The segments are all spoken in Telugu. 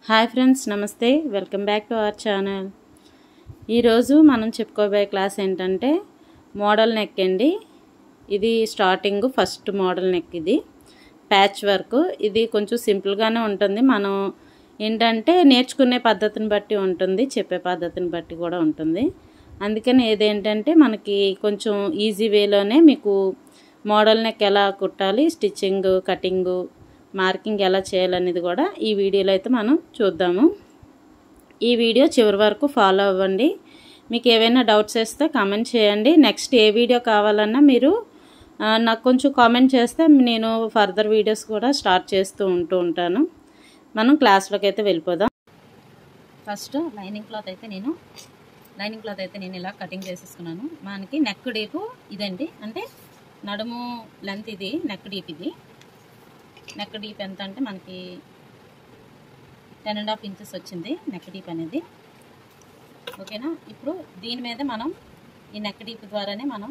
హాయ్ ఫ్రెండ్స్, నమస్తే. Welcome back to our channel. ఈరోజు మనం చెప్పుకోబోయే క్లాస్ ఏంటంటే మోడల్ నెక్ అండి. ఇది స్టార్టింగ్ ఫస్ట్ మోడల్ నెక్. ఇది ప్యాచ్ వర్క్. ఇది కొంచెం సింపుల్గానే ఉంటుంది. మనం ఏంటంటే నేర్చుకునే పద్ధతిని బట్టి ఉంటుంది, చెప్పే పద్ధతిని బట్టి కూడా ఉంటుంది. అందుకని ఏదేంటంటే మనకి కొంచెం ఈజీ వేలోనే మీకు మోడల్ నెక్ ఎలా కుట్టాలి, స్టిచ్చింగ్, కటింగు, మార్కింగ్ ఎలా చేయాలనేది కూడా ఈ వీడియోలో అయితే మనం చూద్దాము. ఈ వీడియో చివరి వరకు ఫాలో అవ్వండి. మీకు ఏవైనా డౌట్స్ వస్తే కామెంట్ చేయండి. నెక్స్ట్ ఏ వీడియో కావాలన్నా మీరు నాకు కొంచెం కామెంట్ చేస్తే నేను ఫర్దర్ వీడియోస్ కూడా స్టార్ట్ చేస్తూ ఉంటాను. మనం క్లాస్లోకి అయితే వెళ్ళిపోదాం. ఫస్ట్ లైనింగ్ క్లాత్ అయితే నేను ఇలా కటింగ్ చేసేసుకున్నాను. మనకి నెక్ డీపు ఇదండి, అంటే నడుము లెంత్ ఇది. నెక్ డీప్ ఇది. నెక్ డీప్ ఎంత అంటే మనకి 10.5 ఇంచెస్ వచ్చింది నెక్ డీప్ అనేది. ఓకేనా. ఇప్పుడు దీని మీద మనం ఈ నెక్ డీప్ ద్వారానే మనం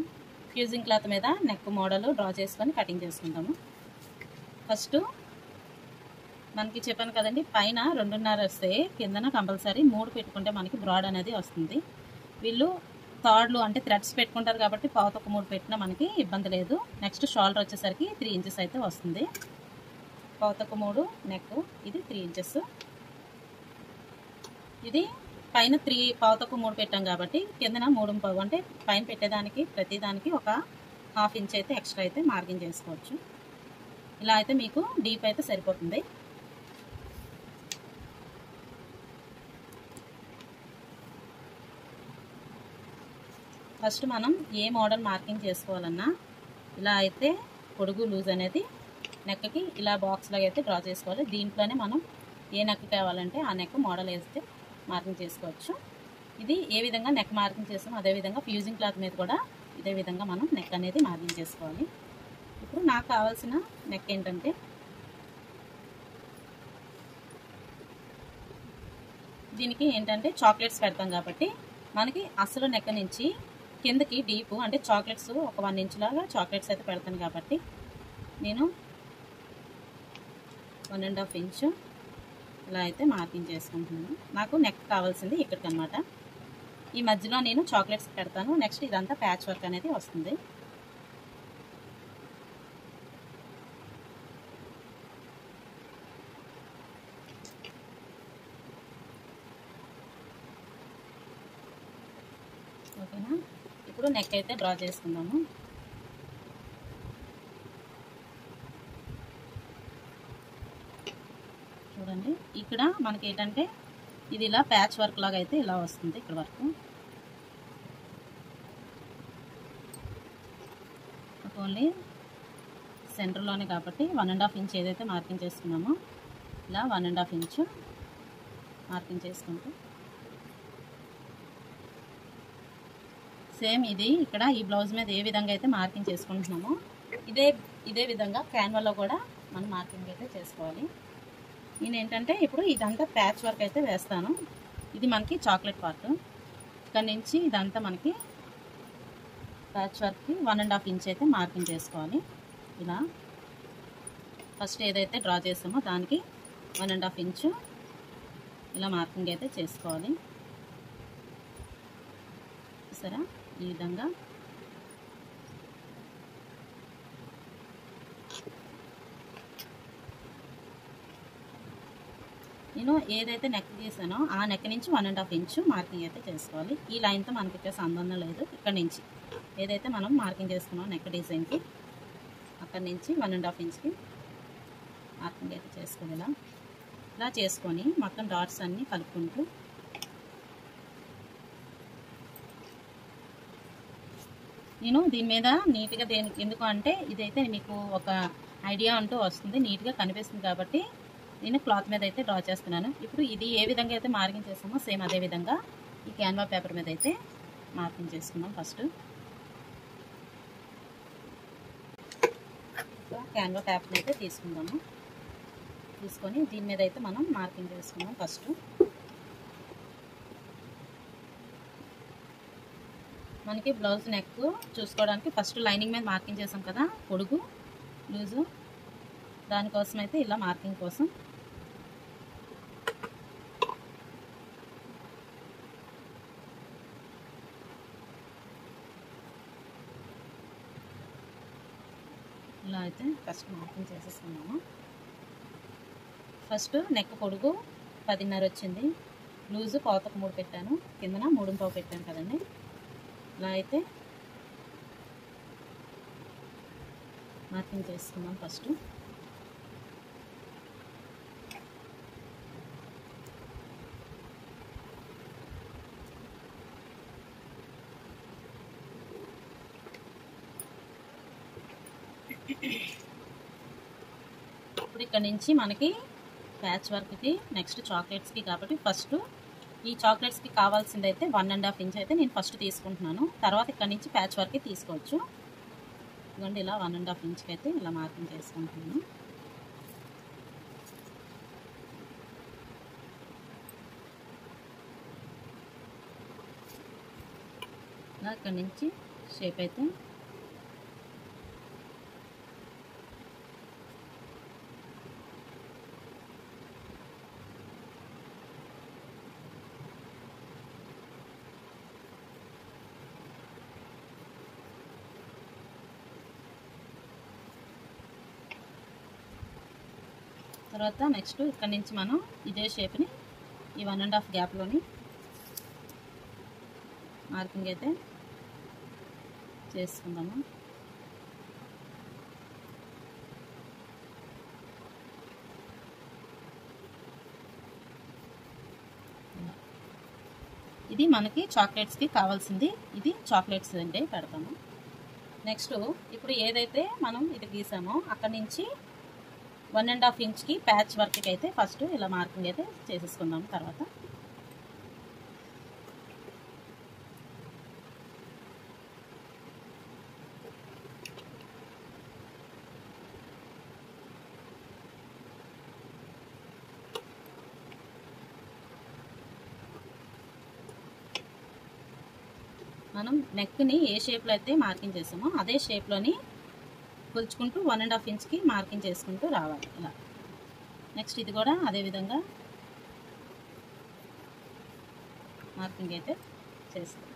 ఫ్యూజింగ్ క్లాత్ మీద నెక్ మోడల్ డ్రా చేసుకొని కటింగ్ చేసుకుంటాము. ఫస్ట్ మనకి చెప్పాను కదండి, పైన 2.5 వస్తే కిందన కంపల్సరీ 3 పెట్టుకుంటే మనకి బ్రాడ్ అనేది వస్తుంది. వీళ్ళు థర్డ్లు అంటే థ్రెడ్స్ పెట్టుకుంటారు కాబట్టి పావుతొక్క 3 పెట్టినా మనకి ఇబ్బంది లేదు. నెక్స్ట్ షోల్డర్ వచ్చేసరికి 3 ఇంచెస్ అయితే వస్తుంది. పావుతొక్క 3 నెక్, ఇది 3 ఇంచెస్. ఇది పైన పావుతొక్క 3 పెట్టాం కాబట్టి కిందన 3.5 అంటే పైన పెట్టేదానికి ప్రతిదానికి ఒక 1/2 ఇంచ్ అయితే ఎక్స్ట్రా అయితే మార్కింగ్ చేసుకోవచ్చు. ఇలా అయితే మీకు డీప్ అయితే సరిపోతుంది. ఫస్ట్ మనం ఏ మోడల్ మార్కింగ్ చేసుకోవాలన్నా ఇలా అయితే పొడుగు లూజ్ అనేది నెక్కి ఇలా బాక్స్ లాగా అయితే డ్రా చేసుకోవాలి. దీంట్లోనే మనం ఏ నెక్ కావాలంటే ఆ నెక్ మోడల్ వేస్తే మార్కింగ్ చేసుకోవచ్చు. ఇది ఏ విధంగా నెక్ మార్కింగ్ చేస్తామో అదేవిధంగా ఫ్యూజింగ్ క్లాత్ మీద కూడా ఇదే విధంగా మనం నెక్ అనేది మార్కింగ్ చేసుకోవాలి. ఇప్పుడు నాకు కావాల్సిన నెక్ ఏంటంటే దీనికి ఏంటంటే చాక్లెట్స్ పెడతాం కాబట్టి మనకి అసలు నెక్ నుంచి కిందకి డీపు అంటే చాక్లెట్స్ ఒక 1 ఇంచ్ లాగా చాక్లెట్స్ అయితే పెడతాను కాబట్టి నేను 1.5 ఇంచ్ ఇలా అయితే మార్కింగ్ చేసుకుంటున్నాను. నాకు నెక్ కావాల్సింది ఇక్కడికి అనమాట. ఈ మధ్యలో నేను చాక్లెట్స్ పెడతాను. నెక్స్ట్ ఇదంతా ప్యాచ్ వర్క్ అనేది వస్తుంది. ఓకేనా. ఇప్పుడు నెక్ అయితే డ్రా చేసుకుందాము. చూడండి, ఇక్కడ మనకి ఏంటంటే ఇది ఇలా ప్యాచ్ వర్క్ లాగా అయితే ఇలా వస్తుంది. ఇక్కడ వరకు ఓన్లీ సెంటర్లోనే కాబట్టి 1.5 ఇంచ్ ఏదైతే మార్కింగ్ చేసుకున్నామో ఇలా 1.5 ఇంచ్ మార్కింగ్ చేసుకుంటూ సేమ్ ఇది ఇక్కడ ఈ బ్లౌజ్ మీద ఏ విధంగా అయితే మార్కింగ్ చేసుకుంటున్నామో ఇదే విధంగా క్యాన్వాలో కూడా మనం మార్కింగ్ అయితే చేసుకోవాలి. నేను ఏంటంటే ఇప్పుడు ఇదంతా ప్యాచ్ వర్క్ అయితే వేస్తాను. ఇది మనకి చాక్లెట్ పార్ట్. ఇక్కడ నుంచి ఇదంతా మనకి ప్యాచ్ వర్క్కి 1.5 ఇంచ్ అయితే మార్కింగ్ చేసుకోవాలి. ఇలా ఫస్ట్ ఏదైతే డ్రా చేస్తామో దానికి 1.5 ఇంచ్ ఇలా మార్కింగ్ అయితే చేసుకోవాలి. సరే, ఈ విధంగా నేను ఏదైతే నెక్ గీసానో ఆ నెక్ నుంచి 1.5 ఇంచ్ మార్కింగ్ అయితే చేసుకోవాలి. ఈ లైన్తో మనకి ఇక్కడ సంబంధం లేదు. ఇక్కడ నుంచి ఏదైతే మనం మార్కింగ్ చేసుకున్నాం నెక్ డిజైన్కి అక్కడి నుంచి 1.5 ఇంచ్కి మార్కింగ్ అయితే చేసుకోవాలి. ఇలా చేసుకొని మొత్తం డాట్స్ అన్నీ కలుపుకుంటూ నేను దీని మీద నీట్గా ఎందుకు అంటే ఇదైతే మీకు ఒక ఐడియా అంటూ వస్తుంది, నీట్గా కనిపిస్తుంది కాబట్టి నేను క్లాత్ మీద అయితే డ్రా చేస్తున్నాను. ఇప్పుడు ఇది ఏ విధంగా అయితే మార్కింగ్ చేస్తామో సేమ్ అదే విధంగా ఈ క్యాన్వా పేపర్ మీద అయితే మార్కింగ్ చేసుకున్నాం. ఫస్ట్ క్యాన్వా పేపర్ అయితే తీసుకొని దీని మీద అయితే మనం మార్కింగ్ చేసుకున్నాం. ఫస్ట్ మనకి బ్లౌజ్ నెక్ చూసుకోవడానికి ఫస్ట్ లైనింగ్ మీద మార్కింగ్ చేసాం కదా, పొడుగు లూజు, దానికోసం అయితే ఇలా మార్కింగ్ కోసం ఇలా అయితే ఫస్ట్ మార్కింగ్ చేసేసుకున్నాము. ఫస్ట్ నెక్ పొడుగు 10.5 వచ్చింది, లూజు పావుతకు 3 పెట్టాను, కిందన 3.25 పెట్టాను కదండి. ఇలా అయితే మార్కింగ్ చేసుకుందాం ఫస్ట్. ఇప్పుడు ఇక్కడ నుంచి మనకి ప్యాచ్ వర్క్కి నెక్స్ట్ చాక్లెట్స్కి కాబట్టి ఫస్ట్ ఈ చాక్లెట్స్కి కావాల్సింది అయితే 1.5 ఇంచ్ అయితే నేను ఫస్ట్ తీసుకుంటున్నాను. తర్వాత ఇక్కడ నుంచి ప్యాచ్ వర్క్కి తీసుకోవచ్చు. ఇదిగోండి ఇలా 1.5 ఇంచ్కి అయితే ఇలా మార్కింగ్ చేసుకుంటున్నాను. ఇలా ఇక్కడ నుంచి షేప్ అయితే తర్వాత నెక్స్ట్ ఇక్కడ నుంచి మనం ఇదే షేప్ని ఈ 1.5 గ్యాప్లోని మార్కింగ్ అయితే చేసుకుందాము. ఇది మనకి చాక్లెట్స్కి కావాల్సింది, ఇది చాక్లెట్స్ అంటే పెడతాము. నెక్స్ట్ ఇప్పుడు ఏదైతే మనం ఇది గీసామో అక్కడ నుంచి 1.5 ఇంచ్కి ప్యాచ్ వర్క్కి అయితే ఫస్ట్ ఇలా మార్కింగ్ అయితే చేసేసుకుందాము. తర్వాత మనం నెక్ని ఏ షేప్లో అయితే మార్కింగ్ చేసామో అదే షేప్లోని కొలుచుకుంటూ 1.5 ఇంచ్కి మార్కింగ్ చేసుకుంటూ రావాలి ఇలా. నెక్స్ట్ ఇది కూడా అదే విధంగా మార్కింగ్ అయితే చేస్తాం.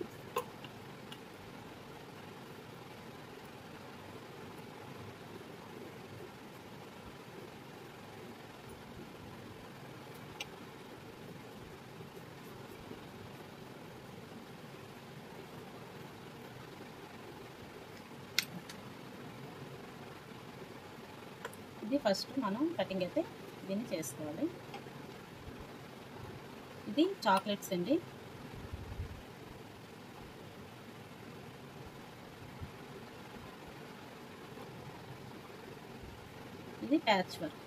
ఇది ఫస్ట్ మనం కటింగ్ అయితే దీన్ని చేసుకోవాలి. ఇది చాక్లెట్స్ అండి. ఇది ప్యాచ్ వర్క్.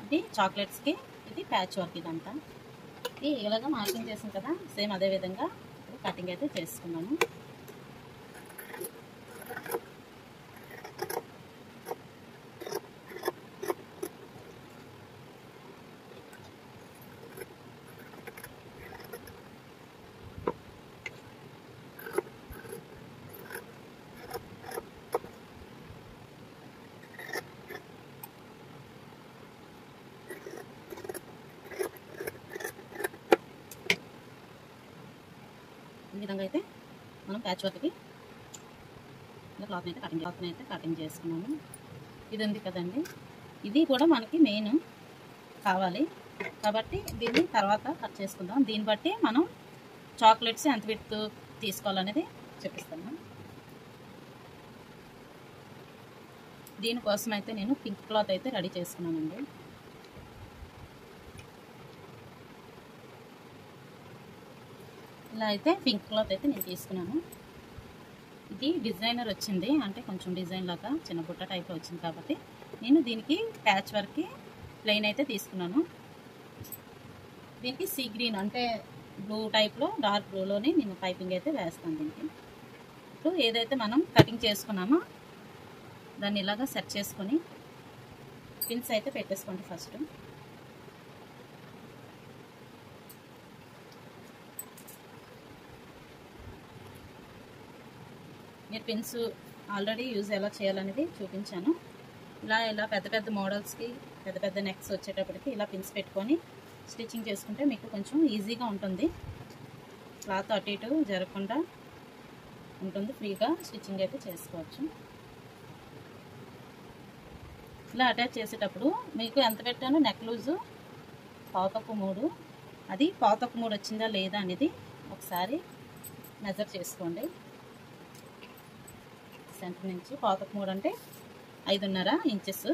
ఇది చాక్లెట్స్కి, ఇది ప్యాచ్ వర్క్. ఇదంతా ఇది ఇలాగా మార్కింగ్ చేసాం కదా, సేమ్ అదే విధంగా కటింగ్ అయితే చేసుకున్నాము. ఈ విధంగా అయితే మనం ప్యాచ్ వర్క్కి క్లాత్ని అయితే కటింగ్ చేసుకున్నాము. ఇది ఉంది కదండి, ఇది కూడా మనకి మెయిన్ కావాలి కాబట్టి దీన్ని తర్వాత కట్ చేసుకుందాం. దీన్ని బట్టి మనం చాక్లెట్స్ ఎంత విడ్త్ తీసుకోవాలనేది చూపిస్తాను. దీనికోసం అయితే నేను పింక్ క్లాత్ అయితే రెడీ చేసుకున్నానండి. ఇలా అయితే పింక్ క్లాత్ అయితే నేను తీసుకున్నాను. ఇది డిజైనర్ వచ్చింది, అంటే కొంచెం డిజైన్ లాగా చిన్న బుట్ట టైప్లో వచ్చింది కాబట్టి నేను దీనికి ప్యాచ్ వర్క్కి ప్లెయిన్ అయితే తీసుకున్నాను. దీనికి సీ గ్రీన్ అంటే బ్లూ టైప్లో డార్క్ బ్లూలోని నేను పైపింగ్ అయితే వేస్తాను దీనికి. ఇప్పుడు ఏదైతే మనం కటింగ్ చేసుకున్నామో దాన్ని ఇలాగా సెట్ చేసుకొని పిన్స్ అయితే పెట్టేసుకోండి. ఫస్ట్ నేను పిన్స్ ఆల్రెడీ యూజ్ ఎలా చేయాలనేది చూపించాను. ఇలా పెద్ద పెద్ద మోడల్స్కి పెద్ద పెద్ద నెక్స్ వచ్చేటప్పటికి ఇలా పిన్స్ పెట్టుకొని స్టిచ్చింగ్ చేసుకుంటే మీకు కొంచెం ఈజీగా ఉంటుంది. క్లాత్ అటు ఇటు జరగకుండా ఉంటుంది, ఫ్రీగా స్టిచ్చింగ్ అయితే చేసుకోవచ్చు. ఇలా అటాచ్ చేసేటప్పుడు మీకు ఎంత పెట్టానో నెక్ లూజు 1/4 అది 1/4 వచ్చిందా లేదా అనేది ఒకసారి మెజర్ చేసుకోండి. సెంటర్ నుంచి 1/4 అంటే 5.5 ఇంచెస్.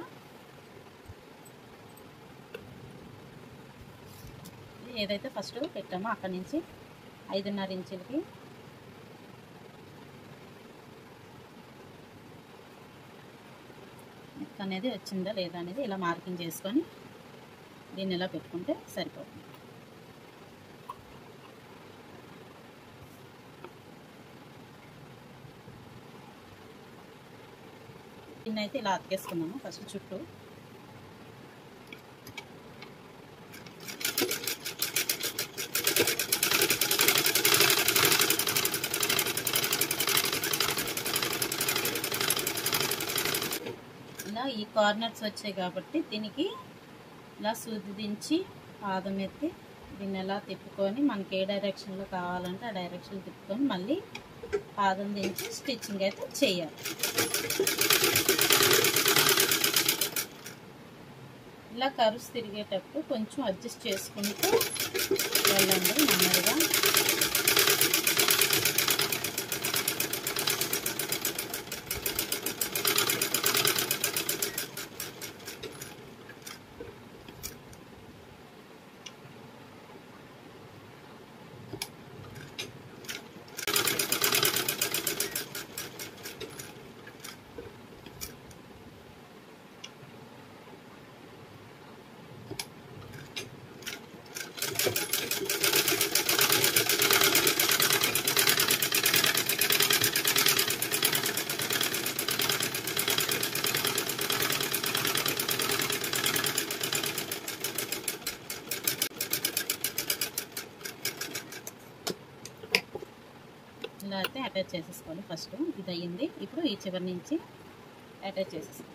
ఏదైతే ఫస్ట్ పెట్టామో అక్కడి నుంచి 5.5 ఇంచులకి నెక్ అనేది వచ్చిందా లేదా అనేది ఇలా మార్కింగ్ చేసుకొని దీన్ని ఇలా పెట్టుకుంటే సరిపోతుంది. దీన్ని అయితే ఇలా అతికేసుకున్నాము ఫస్ట్ చుట్టూ. ఇలా ఈ కార్నర్స్ వచ్చాయి కాబట్టి దీనికి ఇలా సూది దించి పాదం ఎత్తి దీన్ని ఎలా తిప్పుకొని మనకి ఏ డైరెక్షన్లో కావాలంటే ఆ డైరెక్షన్ తిప్పుకొని మళ్ళీ పాదం దించి స్టిచ్చింగ్ అయితే చేయాలి. ఇలా కర్వ్స్ తిరిగేటప్పుడు కొంచెం అడ్జస్ట్ చేసుకుంటూ వెళ్ళండి నెమ్మదిగా. ఇలా అయితే అటాచ్ చేసేసుకోవాలి. ఫస్ట్ ఇది అయ్యింది, ఇప్పుడు ఈ చివరి నుంచి అటాచ్ చేసేసుకోవాలి.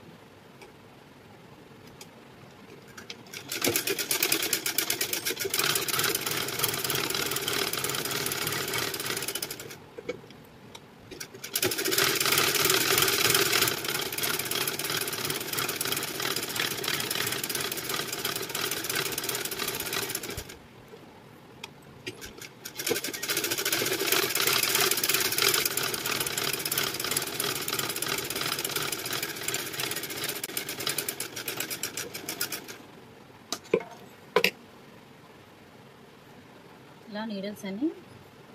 ఇలా నీడిల్స్ అన్ని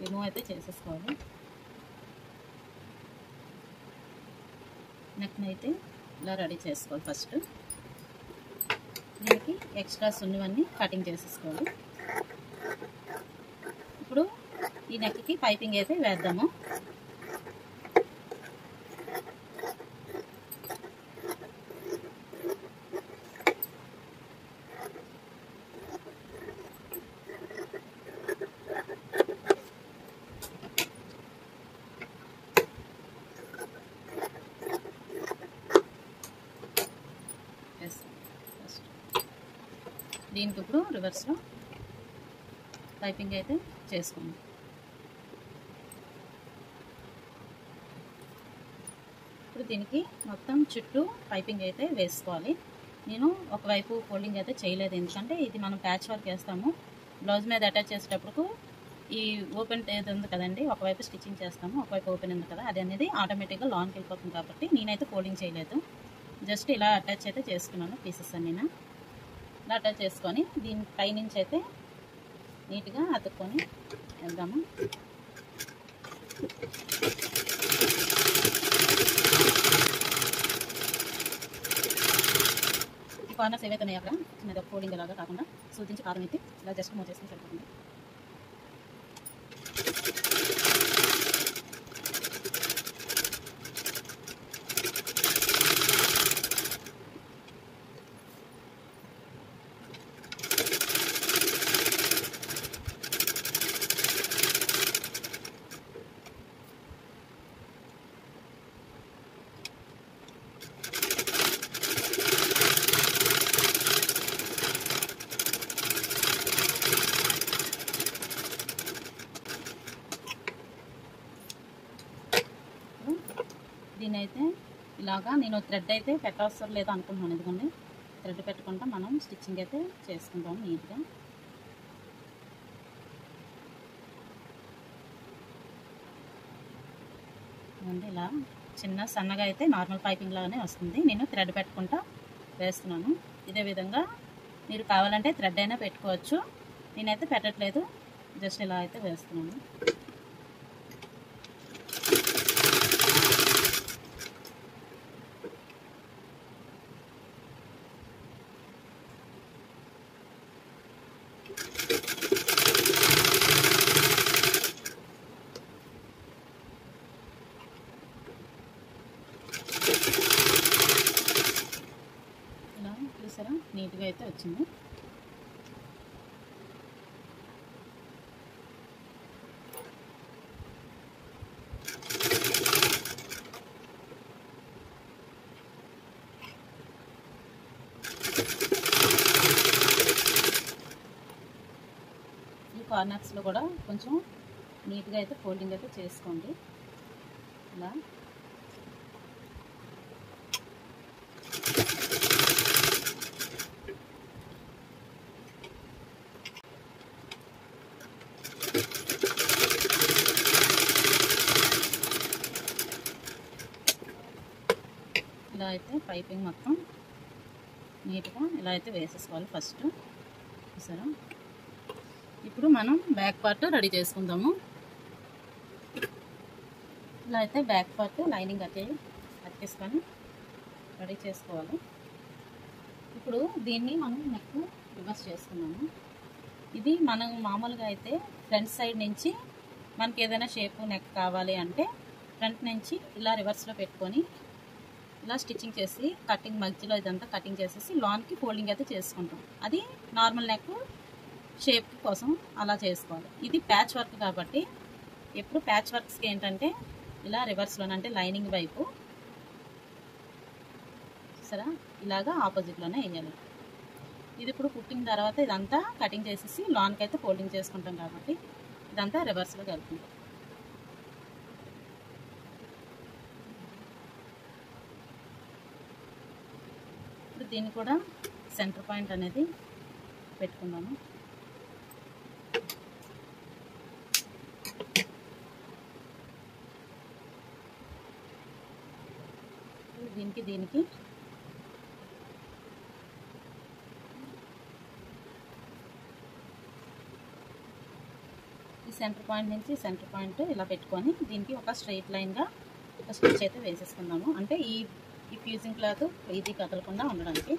రిమూవ్ అయితే చేసేసుకోవాలి. నెక్ని అయితే ఇలా రెడీ చేసుకోవాలి. ఫస్ట్ దీనికి ఎక్స్ట్రాస్ ఉన్నవన్నీ కటింగ్ చేసేసుకోవాలి. ఇప్పుడు ఈ నెక్కి పైపింగ్ అయితే వేద్దాము. దీనికి ఇప్పుడు రివర్స్లో పైపింగ్ అయితే చేసుకోండి. ఇప్పుడు దీనికి మొత్తం చుట్టూ పైపింగ్ అయితే వేసుకోవాలి. నేను ఒకవైపు ఫోల్డింగ్ అయితే చేయలేదు, ఎందుకంటే ఇది మనం ప్యాచ్ వర్క్ వేస్తాము. బ్లౌజ్ మీద అటాచ్ చేసేటప్పుడు ఈ ఓపెన్ ఏది ఉంది కదండి, ఒకవైపు స్టిచ్చింగ్ చేస్తాము, ఒకవైపు ఓపెన్ ఉంది కదా, అది అనేది ఆటోమేటిక్గా లాంగ్కి వెళ్ళిపోతుంది కాబట్టి నేనైతే ఫోల్డింగ్ చేయలేదు. జస్ట్ ఇలా అటాచ్ అయితే చేసుకున్నాను పీసెస్ అన్నీ. ఇలా అటాచ్ చేసుకొని దీని పైనుంచి అయితే నీట్గా అతుక్కొని వెళ్దాము. ఈ కార్నర్స్ ఏవైతే ఉన్నాయో అక్కడ చిన్నగా ఫోల్డింగ్ లాగా కాకుండా సూచించి కారం ఎత్తి ఇలా జస్ట్ మూవ్ చేసుకుని సరిపోతుంది. దీని అయితే ఇలాగా నేను థ్రెడ్ అయితే పెట్టవసరం లేదు అనుకుంటున్నాను. ఎందుకంటే థ్రెడ్ పెట్టుకుంటా మనం స్టిచ్చింగ్ అయితే చేసుకుంటాం నీట్గా. ఇలా చిన్న సన్నగా అయితే నార్మల్ పైపింగ్ లాగానే వస్తుంది. నేను థ్రెడ్ పెట్టుకుంటా వేస్తున్నాను. ఇదే విధంగా మీరు కావాలంటే థ్రెడ్ అయినా పెట్టుకోవచ్చు. నేనైతే పెట్టట్లేదు, జస్ట్ ఇలా అయితే వేస్తున్నాను. చూసారా నీట్గా అయితే వచ్చింది. ఈ కార్నర్స్లో కూడా కొంచెం నీట్గా అయితే ఫోల్డింగ్ అయితే చేసుకోండి. ఇలా ఇలా అయితే పైపింగ్ మొత్తం నీట్గా ఇలా అయితే వేసేసుకోవాలి ఫస్ట్. చూసారా? ఇప్పుడు మనం బ్యాక్ పార్ట్ రెడీ చేసుకుందాము. ఇలా అయితే బ్యాక్ పార్ట్ లైనింగ్ అతికేసుకొని రెడీ చేసుకోవాలి. ఇప్పుడు దీన్ని మనం నెక్ రివర్స్ చేసుకున్నాము. ఇది మనం మామూలుగా అయితే ఫ్రంట్ సైడ్ నుంచి మనకి ఏదైనా షేప్ నెక్ కావాలి అంటే ఫ్రంట్ నుంచి ఇలా రివర్స్లో పెట్టుకొని ఇలా స్టిచ్చింగ్ చేసి కటింగ్ మధ్యలో ఇదంతా కటింగ్ చేసేసి లాన్కి ఫోల్డింగ్ అయితే చేసుకుంటాం. అది నార్మల్ నెక్ షేప్ కోసం అలా చేసుకోవాలి. ఇది ప్యాచ్ వర్క్ కాబట్టి ఎప్పుడు ప్యాచ్ వర్క్స్కి ఏంటంటే ఇలా రివర్స్లోనే అంటే లైనింగ్ వైపు సరే ఇలాగా ఆపోజిట్లోనే వేయాలి. ఇది ఇప్పుడు కుట్టిన తర్వాత ఇదంతా కటింగ్ చేసేసి లాన్కి అయితే ఫోల్డింగ్ చేసుకుంటాం కాబట్టి ఇదంతా రివర్స్లో కలుపుకుంటాం. ఇప్పుడు దీన్ని కూడా సెంటర్ పాయింట్ అనేది పెట్టుకుందాము. దీనికి ఈ సెంటర్ పాయింట్ నుంచి సెంటర్ పాయింట్ ఇలా పెట్టుకొని దీనికి ఒక స్ట్రైట్ లైన్గా ఒక స్టిచ్ అయితే వేసేసుకుందాము. అంటే ఈ ఫ్యూజింగ్ క్లాత్ ఇది కదలకుండా ఉండడానికి.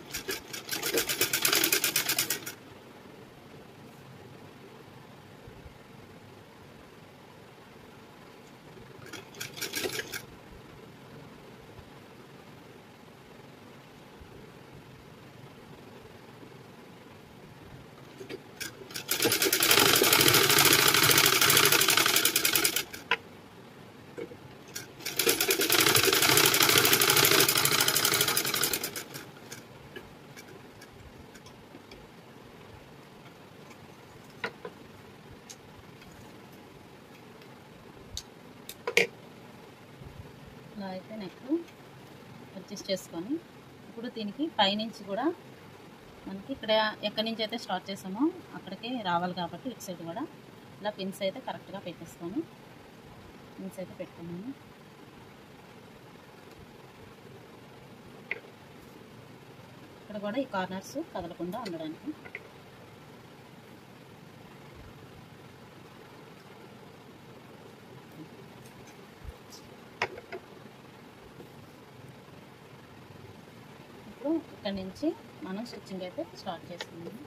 ఇలా అయితే నెక్ అడ్జస్ట్ చేసుకొని ఇప్పుడు దీనికి పైనుంచి కూడా మనకి ఇక్కడ ఎక్కడి నుంచి అయితే స్టార్ట్ చేసామో అక్కడికే రావాలి కాబట్టి ఇటు సైడ్ కూడా ఇలా పిన్స్ అయితే కరెక్ట్గా పెట్టేసుకొని పిన్స్ అయితే పెట్టుకున్నాను. ఇక్కడ కూడా ఈ కార్నర్స్ కదలకుండా ఉండడానికి. ఇప్పుడు ఇక్కడ నుంచి మనం స్టిచ్చింగ్ అయితే స్టార్ట్ చేసుకుందాం.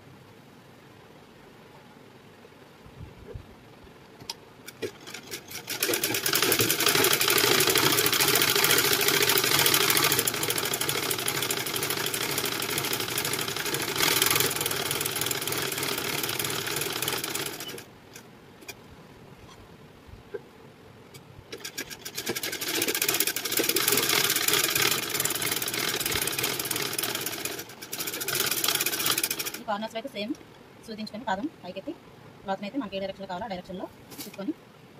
కార్నర్స్ అయితే సేమ్ సూదించుకొని పాదం పైకెత్తి క్లాత్ని అయితే మనకి ఏ డైరెక్షన్లో కావాలో ఆ డైరెక్షన్లో తీసుకొని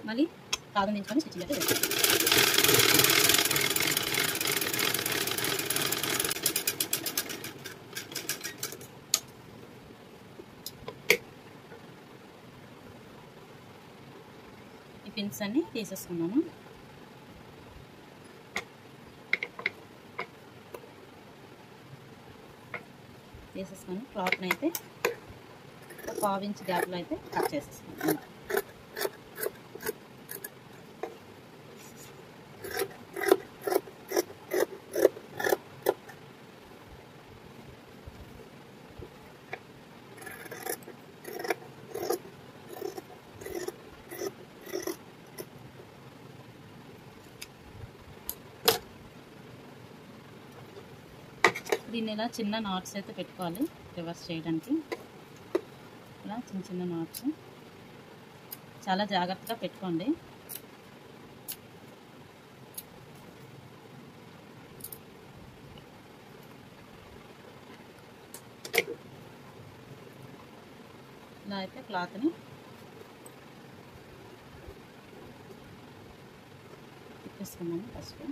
మళ్ళీ పాదం దించుకొని స్టిచ్చింగ్ అయితే వేసుకోవాలి. పిన్స్ అన్ని తీసేసుకున్నాను. తీసేసుకొని క్లాత్ని అయితే ఒక 1/2 ఇంచ్ గ్యాప్లో అయితే కట్ చేసేసుకున్నాను. దీన్ని ఇలా చిన్న నాట్స్ అయితే పెట్టుకోవాలి రివర్స్ చేయడానికి. ఇలా చిన్న చిన్న నాట్స్ చాలా జాగ్రత్తగా పెట్టుకోండి. ఇలా అయితే క్లాత్ని తిప్పేసుకున్నాను ఫస్ట్.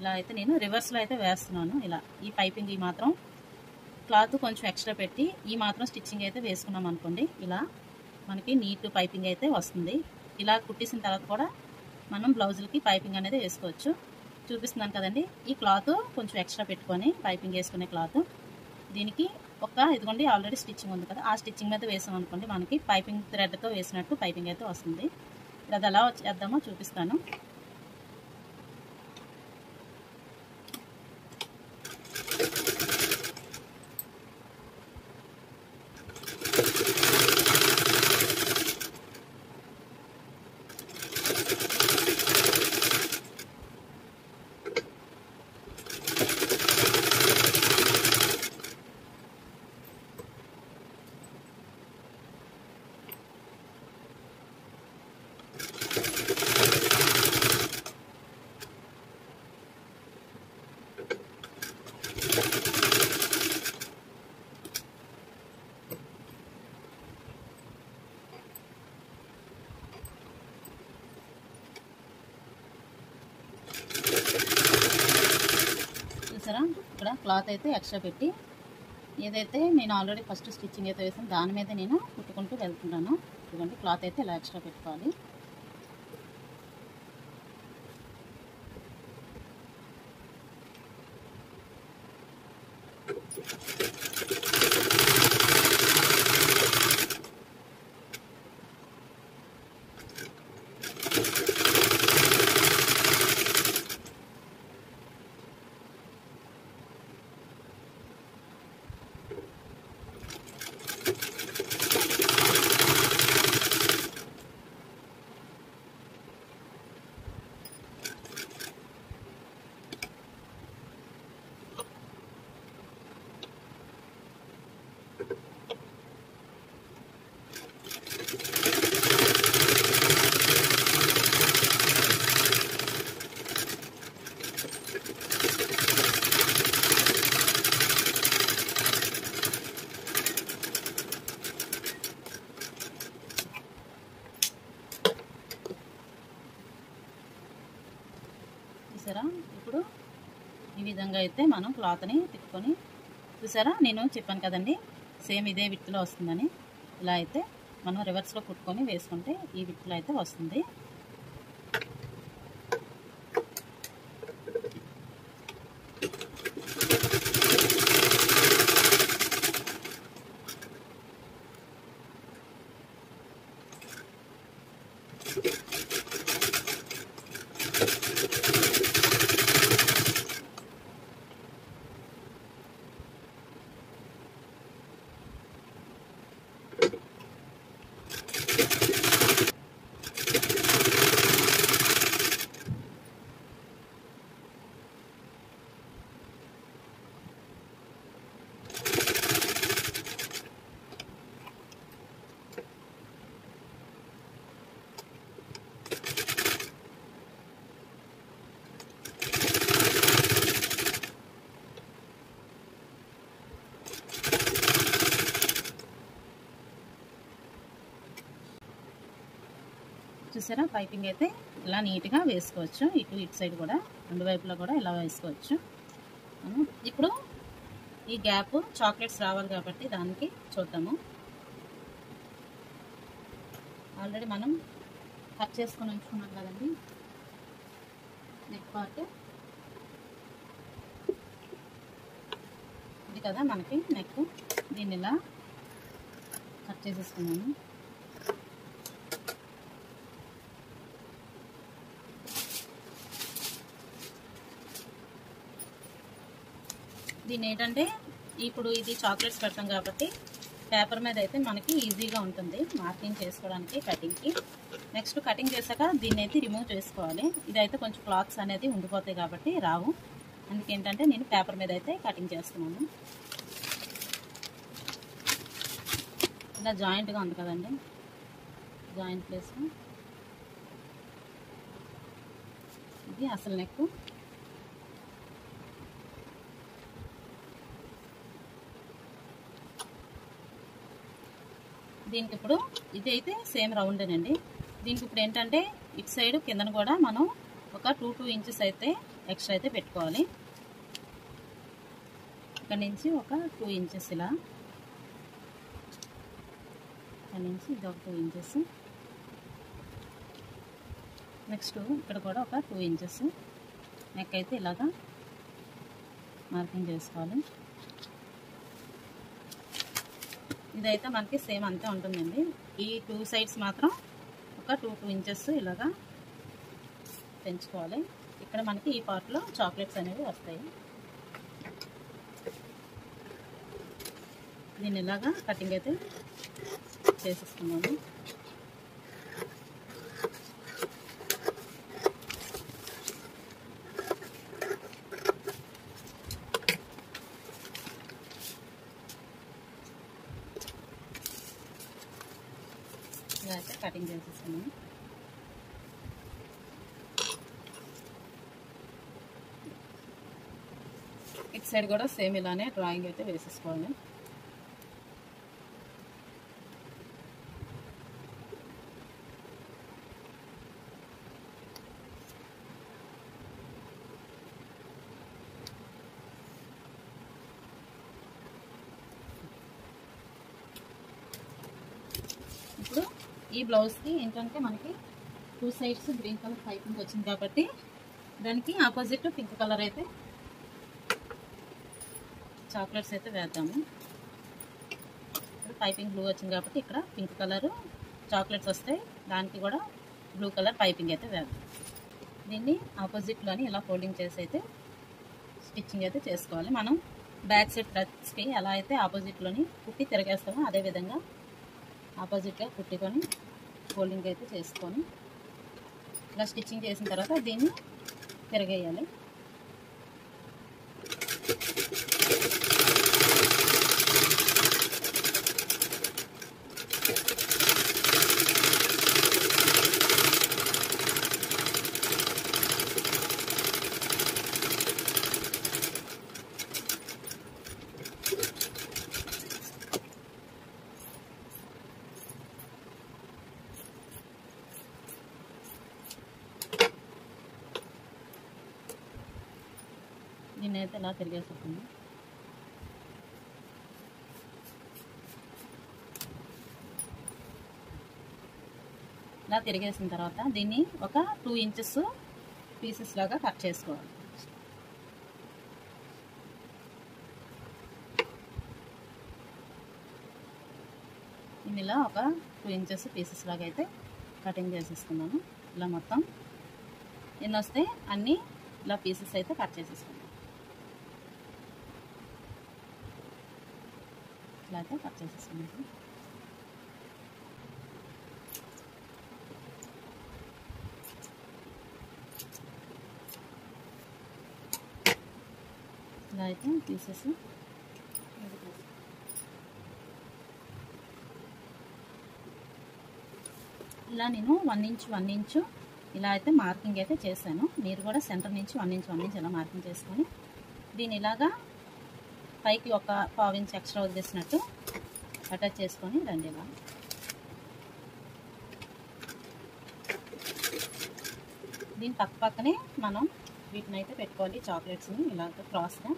ఇలా అయితే నేను రివర్స్లో అయితే వేస్తున్నాను. ఇలా ఈ పైపింగ్ ఈ మాత్రం క్లాత్ కొంచెం ఎక్స్ట్రా పెట్టి ఈ మాత్రం స్టిచ్చింగ్ అయితే వేసుకున్నాం అనుకోండి, ఇలా మనకి నీట్ పైపింగ్ అయితే వస్తుంది. ఇలా కుట్టేసిన తర్వాత కూడా మనం బ్లౌజులకి పైపింగ్ అనేది వేసుకోవచ్చు. చూపిస్తున్నాను కదండి, ఈ క్లాత్ కొంచెం ఎక్స్ట్రా పెట్టుకొని పైపింగ్ వేసుకునే క్లాత్ దీనికి ఇదిగోండి ఆల్రెడీ స్టిచ్చింగ్ ఉంది కదా, ఆ స్టిచ్చింగ్ మీద వేసాం అనుకోండి మనకి పైపింగ్ థ్రెడ్తో వేసినట్టు పైపింగ్ అయితే వస్తుంది. ఇప్పుడు అది ఎలా చేద్దామో చూపిస్తాను. చూసారా, ఇక్కడ క్లాత్ అయితే ఎక్స్ట్రా పెట్టి ఏదైతే నేను ఆల్రెడీ ఫస్ట్ స్టిచ్చింగ్ అయితే వేసాను దాని మీద నేను కుట్టుకుంటూ వెళ్తున్నాను. ఇదిగోండి క్లాత్ అయితే ఇలా ఎక్స్ట్రా పెట్టుకోవాలి. చూసారా, ఇప్పుడు ఈ విధంగా అయితే మనం క్లాత్ని తిప్పుకొని, చూసారా నేను చెప్పాను కదండి సేమ్ ఇదే విత్తులో వస్తుందని, ఇలా అయితే మనం రివర్స్లో కుట్టుకొని వేసుకుంటే ఈ విత్తులో అయితే వస్తుంది. చూసారా పైపింగ్ అయితే ఇలా నీట్గా వేసుకోవచ్చు. ఇటు సైడ్ కూడా రెండు వైపులా కూడా ఇలా వేసుకోవచ్చు. ఇప్పుడు ఈ గ్యాప్ చాక్లెట్స్ రావాలి కాబట్టి దానికి చూద్దాము. ఆల్రెడీ మనం కట్ చేసుకొని ఉంచుకున్నాం కదండి నెక్ పార్ట్. ఇది కదా మనకి నెక్. దీన్ని ఇలా కట్ చేసేసుకున్నాను. దీన్ని ఏంటంటే ఇప్పుడు ఇది చాక్లెట్స్ పెడతాం కాబట్టి పేపర్ మీద అయితే మనకి ఈజీగా ఉంటుంది మార్కింగ్ చేసుకోవడానికి, కటింగ్కి. నెక్స్ట్ కటింగ్ చేశాక దీన్ని అయితే రిమూవ్ చేసుకోవాలి. ఇదైతే కొంచెం క్లాత్స్ అనేది ఉండిపోతాయి కాబట్టి రావు. అందుకేంటంటే నేను పేపర్ మీద అయితే కటింగ్ చేస్తున్నాను. ఇలా జాయింట్గా ఉంది కదండి, జాయింట్ ప్లేస్. ఇది అసలు నెక్. దీనికి ఇప్పుడు ఇది అయితే సేమ్ రౌండేనండి. దీనికి ఇప్పుడు ఏంటంటే ఇటు సైడ్ కిందను కూడా మనం ఒక 2 ఇంచెస్ అయితే ఎక్స్ట్రా అయితే పెట్టుకోవాలి. ఇక్కడ నుంచి ఒక 2 ఇంచెస్ ఇలా, ఇక్కడ నుంచి ఇది ఒక 2 ఇంచెస్. నెక్స్ట్ ఇక్కడ కూడా ఒక 2 ఇంచెస్ నెక్ అయితే ఇలాగా మార్కింగ్ చేసుకోవాలి. ఇదైతే మనకి సేమ్ అంతే ఉంటుందండి. ఈ 2 సైడ్స్ మాత్రం ఒక 2 ఇంచెస్ ఇలాగా పెంచుకోవాలి. ఇక్కడ మనకి ఈ పార్ట్లో చాక్లెట్స్ అనేవి వస్తాయి. దీన్ని ఇలాగా కటింగ్ అయితే చేసేస్తున్నాను. ఇలా అయితే కటింగ్ చేసేసాను. ఇటు సైడ్ కూడా సేమ్ ఇలానే డ్రాయింగ్ అయితే వేసేసుకోవాలి. ఇప్పుడు ఈ బ్లౌజ్కి ఏంటంటే మనకి 2 సైడ్స్ గ్రీన్ కలర్ పైపింగ్ వచ్చింది కాబట్టి దానికి ఆపోజిట్ పింక్ కలర్ అయితే చాక్లెట్స్ అయితే వేద్దాము. ఇప్పుడు పైపింగ్ బ్లూ వచ్చింది కాబట్టి ఇక్కడ పింక్ కలర్ చాక్లెట్స్ వస్తాయి, దానికి కూడా బ్లూ కలర్ పైపింగ్ అయితే వేద్దాం. దీన్ని ఆపోజిట్లోని ఇలా ఫోల్డింగ్ చేసి అయితే స్టిచ్చింగ్ అయితే చేసుకోవాలి. మనం బ్యాక్ సైడ్ డ్రెస్కి ఎలా అయితే ఆపోజిట్లోని కుట్టి తిరగేస్తామో అదేవిధంగా ఆపోజిట్గా కుట్టుకొని ఫోల్డింగ్ అయితే చేసుకొని ఇలా స్టిచ్చింగ్ చేసిన తర్వాత దీన్ని తిరగేయాలి. దీన్ని అయితే ఇలా తిరిగేసుకుంది. ఇలా తిరిగేసిన తర్వాత దీన్ని ఒక 2 ఇంచెస్ పీసెస్ లాగా కట్ చేసుకోవాలి. దీన్ని ఇలా ఒక 2 ఇంచెస్ పీసెస్ లాగా అయితే కటింగ్ చేసేసుకున్నాను. ఇలా మొత్తం ఎన్ని వస్తే అన్నీ ఇలా పీసెస్ అయితే కట్ చేసేసుకున్నాను. ఇలా అయితే కట్ చేసేసుకున్నాను. ఇలా అయితే పీసెస్ ఇలా నేను 1 ఇంచ్ ఇలా అయితే మార్కింగ్ అయితే చేశాను. మీరు కూడా సెంటర్ నుంచి 1 ఇంచ్ ఇలా మార్కింగ్ చేసుకొని దీన్ని ఇలాగా పైకి ఒక 1/2 ఇంచ్ ఎక్స్ట్రా వదిలేసినట్టు అటాచ్ చేసుకొని రండి. ఇలా దీని పక్క పక్కనే మనం వీటిని అయితే పెట్టుకోవాలి, చాక్లెట్స్ని ఇలాగ క్రాస్గా.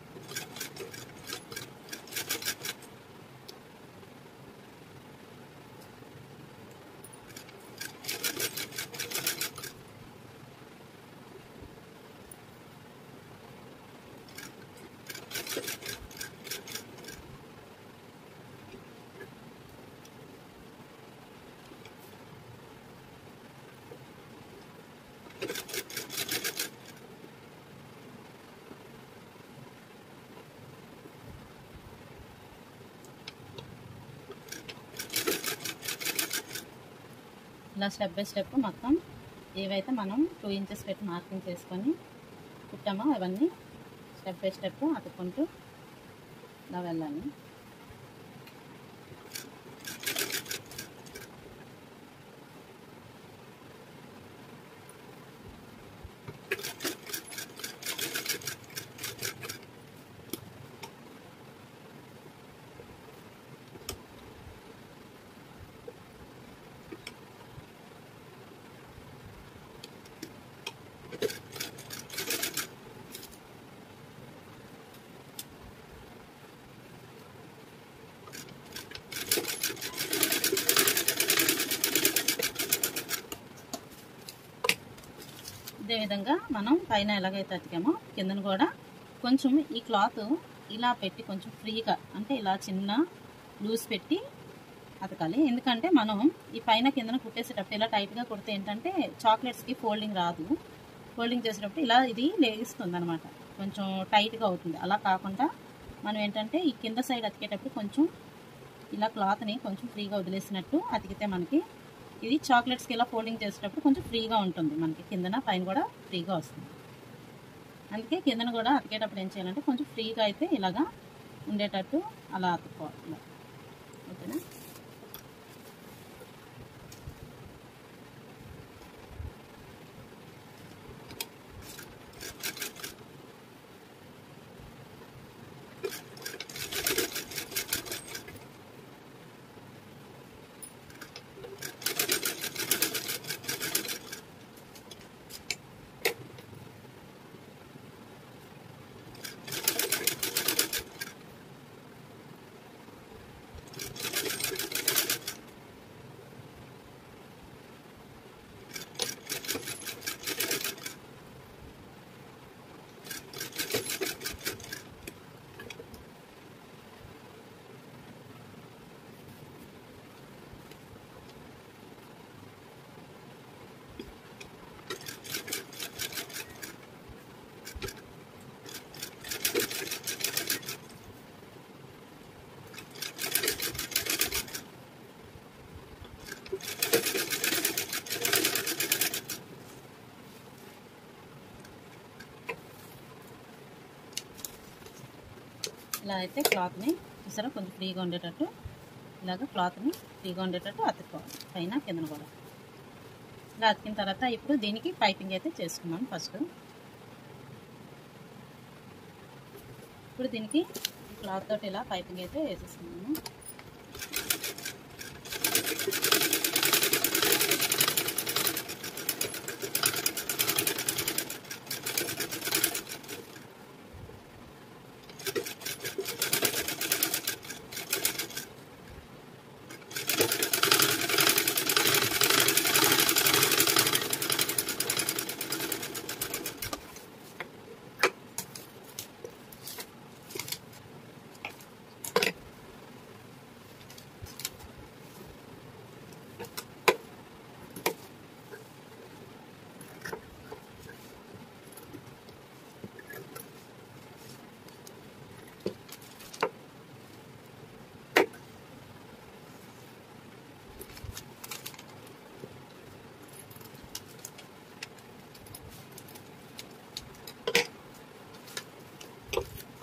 ఇలా స్టెప్ బై స్టెప్ మొత్తం ఏవైతే మనం 2 ఇంచెస్ పెట్టి మార్కింగ్ చేసుకొని కుట్టామో అవన్నీ స్టెప్ బై స్టెప్ అతుక్కుంటూ ఇలా వెళ్ళాలి. ఇదే విధంగా మనం పైన ఎలాగైతే అతికామో కిందను కూడా కొంచెం ఈ క్లాత్ ఇలా పెట్టి కొంచెం ఫ్రీగా, అంటే ఇలా చిన్న లూజ్ పెట్టి అతకాలి. ఎందుకంటే మనం ఈ పైన కిందన కుట్టేసేటప్పుడు ఇలా టైట్గా కుడితే ఏంటంటే చాక్లెట్స్కి ఫోల్డింగ్ రాదు. ఫోల్డింగ్ చేసేటప్పుడు ఇలా ఇది లేగిస్తుంది అనమాట, కొంచెం టైట్గా అవుతుంది. అలా కాకుండా మనం ఏంటంటే ఈ కింద సైడ్ అతికేటప్పుడు కొంచెం ఇలా క్లాత్ని కొంచెం ఫ్రీగా వదిలేసినట్టు అతికితే మనకి ఇది చాక్లెట్స్కి ఇలా ఫోల్డింగ్ చేసేటప్పుడు కొంచెం ఫ్రీగా ఉంటుంది, మనకి కిందన పైన కూడా ఫ్రీగా వస్తుంది. అందుకే కిందన కూడా అతికేటప్పుడు ఏం చేయాలంటే కొంచెం ఫ్రీగా అయితే ఇలాగా ఉండేటట్టు అలా అతుక్కోవాలి. ఓకేనా? ఇలా అయితే క్లాత్ని చూసారా కొంచెం ఫ్రీగా ఉండేటట్టు ఇలాగ క్లాత్ని ఫ్రీగా ఉండేటట్టు అతుక్కోవాలి, పైన కింద కూడా. ఇలా అతికిన తర్వాత ఇప్పుడు దీనికి పైపింగ్ అయితే చేసుకున్నాం ఫస్ట్. ఇప్పుడు దీనికి క్లాత్ తోటి ఇలా పైపింగ్ అయితే వేసేసుకున్నాము.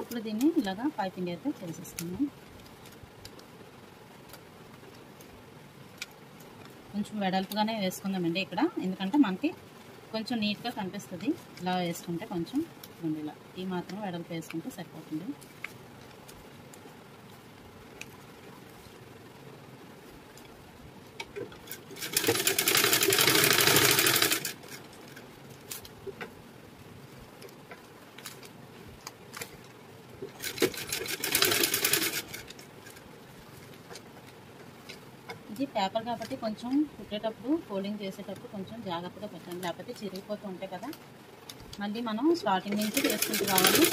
ఇప్పుడు దీన్ని ఇలాగా పైపింగ్ అయితే చేసేస్తున్నాం. కొంచెం వెడల్పుగానే వేసుకుందామండి ఇక్కడ, ఎందుకంటే మనకి కొంచెం నీట్గా కనిపిస్తుంది. ఇలా వేసుకుంటే కొంచెం ఇలా ఈ మాత్రం వెడల్పు వేసుకుంటే సరిపోతుంది. ఇది పేపర్ కాబట్టి కొంచెం కుట్టేటప్పుడు ఫోల్డింగ్ చేసేటప్పుడు కొంచెం జాగ్రత్తగా పెట్టండి, లేకపోతే చిరిగిపోతూ ఉంటాయి కదా, మళ్ళీ మనం స్టార్టింగ్ నుంచి చేసుకుంటూ రావాలి.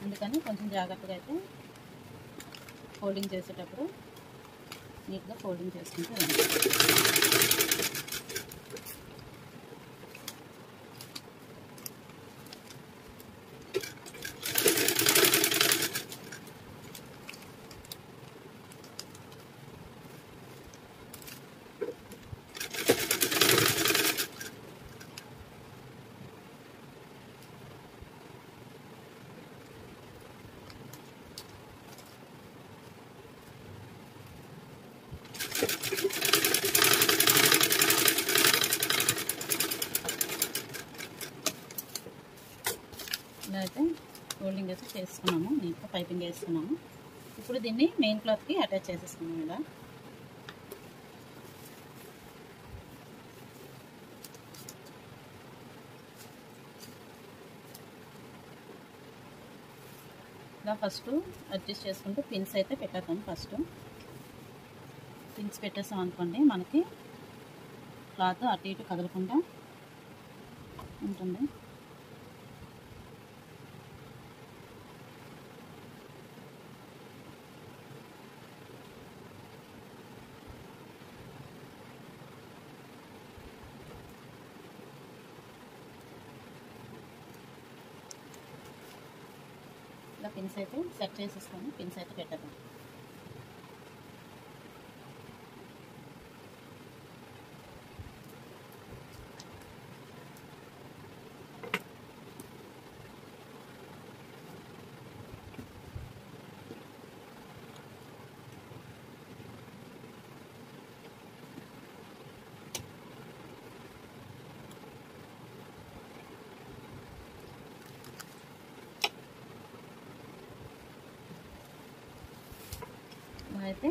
అందుకని కొంచెం జాగ్రత్తగా అయితే ఫోల్డింగ్ చేసేటప్పుడు నీట్గా ఫోల్డింగ్ చేసుకుంటూ రండి. ఇలా అయితే ఫోల్డింగ్ అయితే చేసుకున్నాము, నీట్గా పైపింగ్ వేసుకున్నాము. ఇప్పుడు దీన్ని మెయిన్ క్లాత్కి అటాచ్ చేసేసుకున్నాము. ఇలా ఫస్ట్ అడ్జస్ట్ చేసుకుంటూ పిన్స్ అయితే పెట్టేద్దాం. ఫస్ట్ పిన్స్ పెట్టేసాం అనుకోండి, మనకి క్లాత్ అటు ఇటు కదలకుండా ఉంటుంది. ఇలా పిన్స్ అయితే సెట్ చేసేసుకొని పిన్స్ అయితే పెట్టేద్దాం. అయితే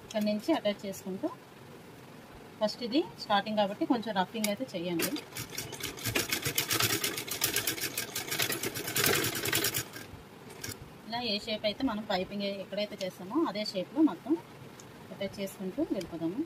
ఇక్కడ నుంచి అటాచ్ చేసుకుంటూ ఫస్ట్ ఇది స్టార్టింగ్ కాబట్టి కొంచెం రఫింగ్ అయితే చేయండి. ఇలా ఏ షేప్ అయితే మనం పైపింగ్ ఎక్కడైతే చేస్తామో అదే షేప్లో మొత్తం అటాచ్ చేసుకుంటూ వెళ్ళిపోదాము.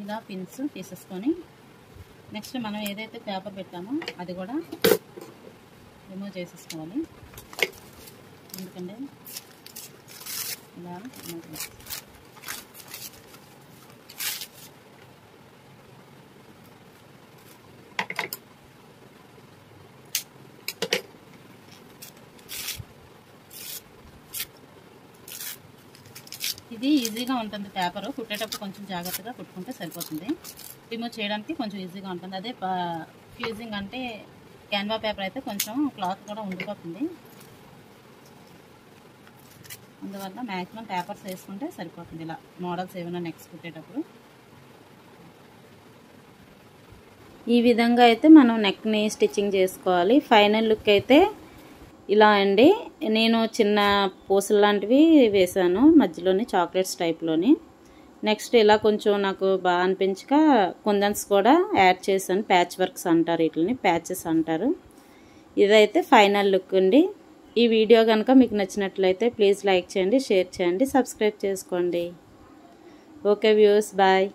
ఇలా పిన్స్ తీసేసుకొని నెక్స్ట్ మనం ఏదైతే పేపర్ పెట్టామో అది కూడా రిమూవ్ చేసేసుకోవాలి. ఎందుకంటే ఇలా రిమూవ్ చేసి ఇది ఈజీగా ఉంటుంది. పేపర్ కుట్టేటప్పుడు కొంచెం జాగ్రత్తగా కుట్టుకుంటే సరిపోతుంది. రిమూవ్ చేయడానికి కొంచెం ఈజీగా ఉంటుంది. అదే ఫ్యూజింగ్ అంటే క్యాన్వా పేపర్ అయితే కొంచెం క్లాత్ కూడా ఉండిపోతుంది. అందువల్ల మ్యాక్సిమం పేపర్స్ వేసుకుంటే సరిపోతుంది. ఇలా మోడల్స్ ఏమైనా నెక్స్ట్ కుట్టేటప్పుడు ఈ విధంగా అయితే మనం నెక్ని స్టిచ్చింగ్ చేసుకోవాలి. ఫైనల్ లుక్ అయితే ఇలా అండి. నేను చిన్న పూసలు లాంటివి వేసాను మధ్యలోని చాక్లెట్స్ టైప్లోని. నెక్స్ట్ ఇలా కొంచెం నాకు బాగా అనిపించక కుందన్స్ కూడా యాడ్ చేశాను. ప్యాచ్ వర్క్స్ అంటారు, వీటిని ప్యాచెస్ అంటారు. ఇదైతే ఫైనల్ లుక్ అండి. ఈ వీడియో కనుక మీకు నచ్చినట్లయితే ప్లీజ్ లైక్ చేయండి, షేర్ చేయండి, సబ్స్క్రైబ్ చేసుకోండి. Okay views, bye.